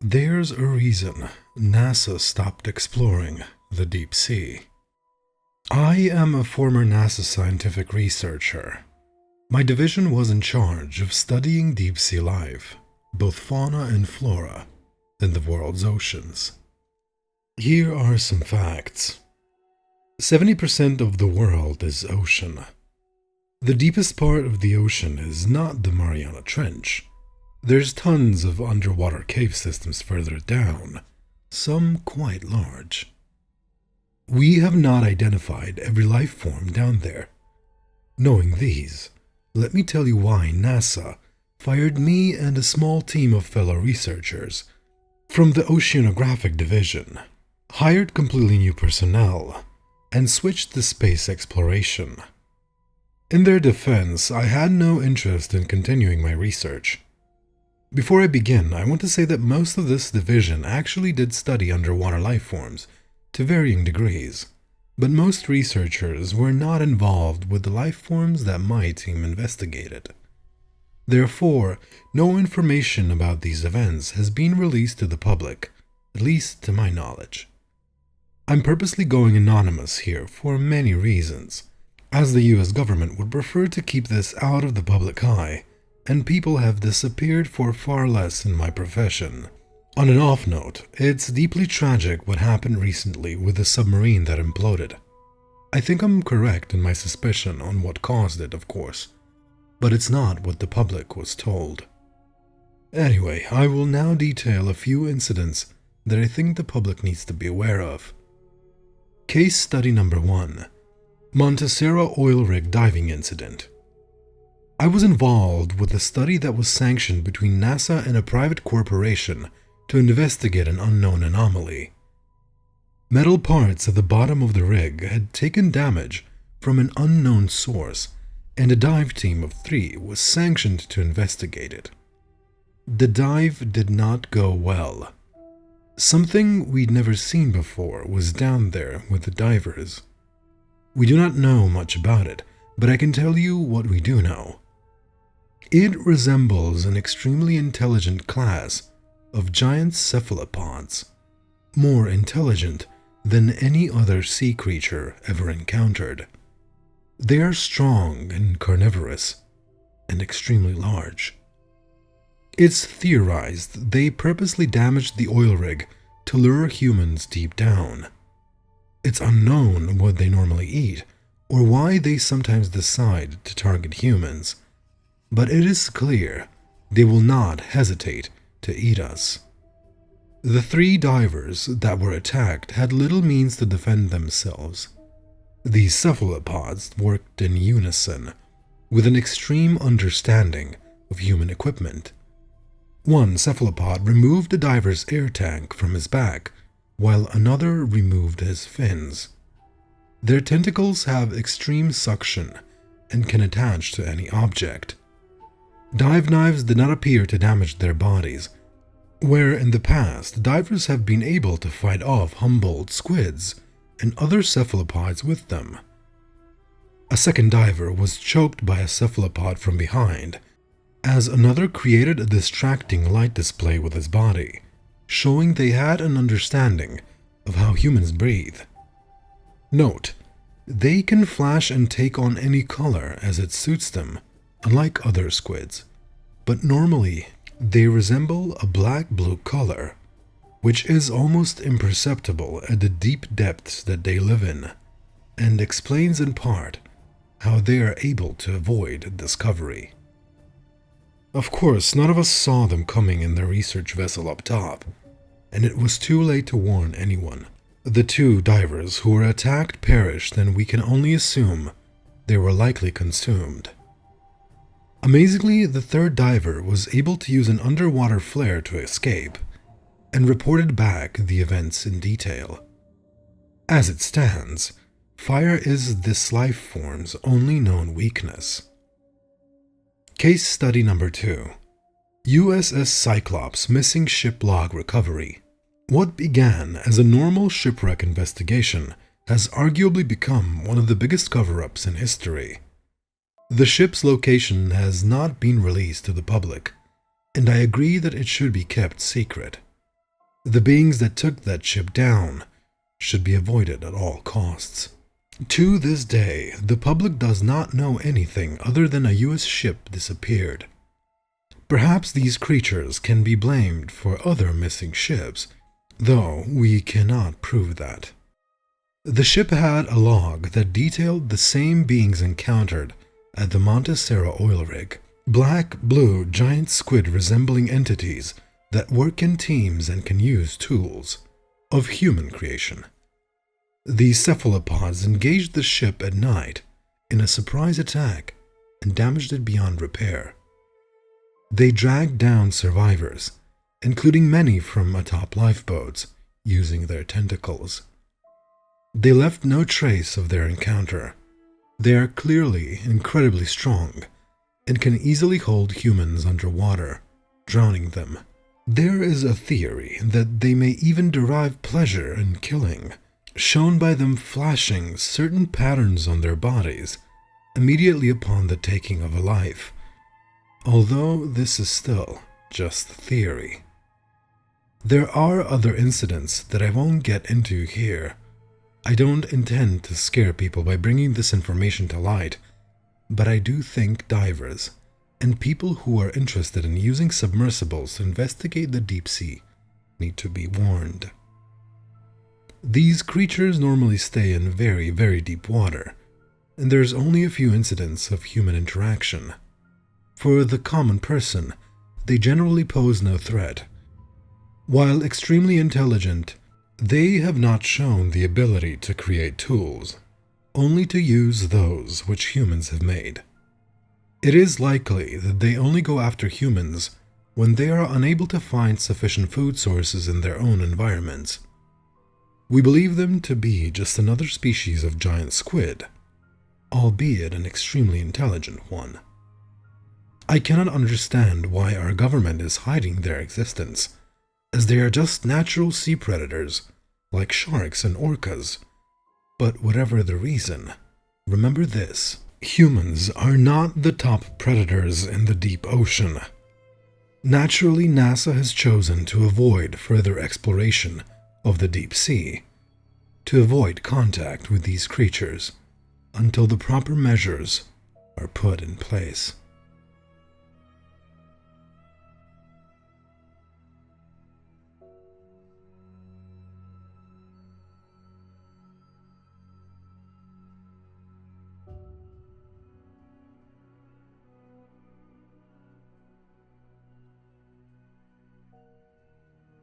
There's a reason NASA stopped exploring the deep sea. I am a former NASA scientific researcher. My division was in charge of studying deep sea life, both fauna and flora, in the world's oceans. Here are some facts. 70% of the world is ocean. The deepest part of the ocean is not the Mariana Trench. There's tons of underwater cave systems further down, some quite large. We have not identified every life form down there. Knowing these, let me tell you why NASA fired me and a small team of fellow researchers from the Oceanographic Division, hired completely new personnel, and switched to space exploration. In their defense, I had no interest in continuing my research. Before I begin, I want to say that most of this division actually did study underwater life forms to varying degrees, but most researchers were not involved with the life forms that my team investigated. Therefore, no information about these events has been released to the public, at least to my knowledge. I'm purposely going anonymous here for many reasons, as the US government would prefer to keep this out of the public eye, and people have disappeared for far less in my profession. On an off note, it's deeply tragic what happened recently with the submarine that imploded. I think I'm correct in my suspicion on what caused it, of course, but it's not what the public was told. Anyway, I will now detail a few incidents that I think the public needs to be aware of. Case study number 1. Montecero oil rig diving incident. I was involved with a study that was sanctioned between NASA and a private corporation to investigate an unknown anomaly. Metal parts at the bottom of the rig had taken damage from an unknown source, and a dive team of 3 was sanctioned to investigate it. The dive did not go well. Something we'd never seen before was down there with the divers. We do not know much about it, but I can tell you what we do know. It resembles an extremely intelligent class of giant cephalopods, more intelligent than any other sea creature ever encountered. They are strong and carnivorous, and extremely large. It's theorized they purposely damaged the oil rig to lure humans deep down. It's unknown what they normally eat, or why they sometimes decide to target humans, but it is clear they will not hesitate to eat us. The 3 divers that were attacked had little means to defend themselves. These cephalopods worked in unison, with an extreme understanding of human equipment. One cephalopod removed the diver's air tank from his back, while another removed his fins. Their tentacles have extreme suction and can attach to any object. Dive knives did not appear to damage their bodies, where in the past divers have been able to fight off Humboldt squids and other cephalopods with them. A second diver was choked by a cephalopod from behind, as another created a distracting light display with his body, showing they had an understanding of how humans breathe. Note, they can flash and take on any color as it suits them, unlike other squids, but normally they resemble a black-blue color, which is almost imperceptible at the deep depths that they live in, and explains in part how they are able to avoid discovery. Of course, none of us saw them coming in their research vessel up top, and it was too late to warn anyone. The 2 divers who were attacked perished, and we can only assume they were likely consumed. Amazingly, the 3rd diver was able to use an underwater flare to escape, and reported back the events in detail. As it stands, fire is this life form's only known weakness. Case study number 2. USS Cyclops missing ship log recovery. What began as a normal shipwreck investigation has arguably become one of the biggest cover-ups in history. The ship's location has not been released to the public, and I agree that it should be kept secret. The beings that took that ship down should be avoided at all costs. To this day, the public does not know anything other than a US ship disappeared. Perhaps these creatures can be blamed for other missing ships, though we cannot prove that. The ship had a log that detailed the same beings encountered at the Montecero oil rig. Black, blue, giant squid resembling entities that work in teams and can use tools of human creation. These cephalopods engaged the ship at night in a surprise attack and damaged it beyond repair. They dragged down survivors, including many from atop lifeboats, using their tentacles. They left no trace of their encounter. They are clearly incredibly strong and can easily hold humans underwater, drowning them. There is a theory that they may even derive pleasure in killing, shown by them flashing certain patterns on their bodies immediately upon the taking of a life, although this is still just theory. There are other incidents that I won't get into here. I don't intend to scare people by bringing this information to light, but I do think divers and people who are interested in using submersibles to investigate the deep sea need to be warned. These creatures normally stay in very, very deep water, and there's only a few incidents of human interaction. For the common person, they generally pose no threat. While extremely intelligent, they have not shown the ability to create tools, only to use those which humans have made. It is likely that they only go after humans when they are unable to find sufficient food sources in their own environments. We believe them to be just another species of giant squid, albeit an extremely intelligent one. I cannot understand why our government is hiding their existence, as they are just natural sea predators, like sharks and orcas. But whatever the reason, remember this: humans are not the top predators in the deep ocean. Naturally, NASA has chosen to avoid further exploration of the deep sea, to avoid contact with these creatures until the proper measures are put in place.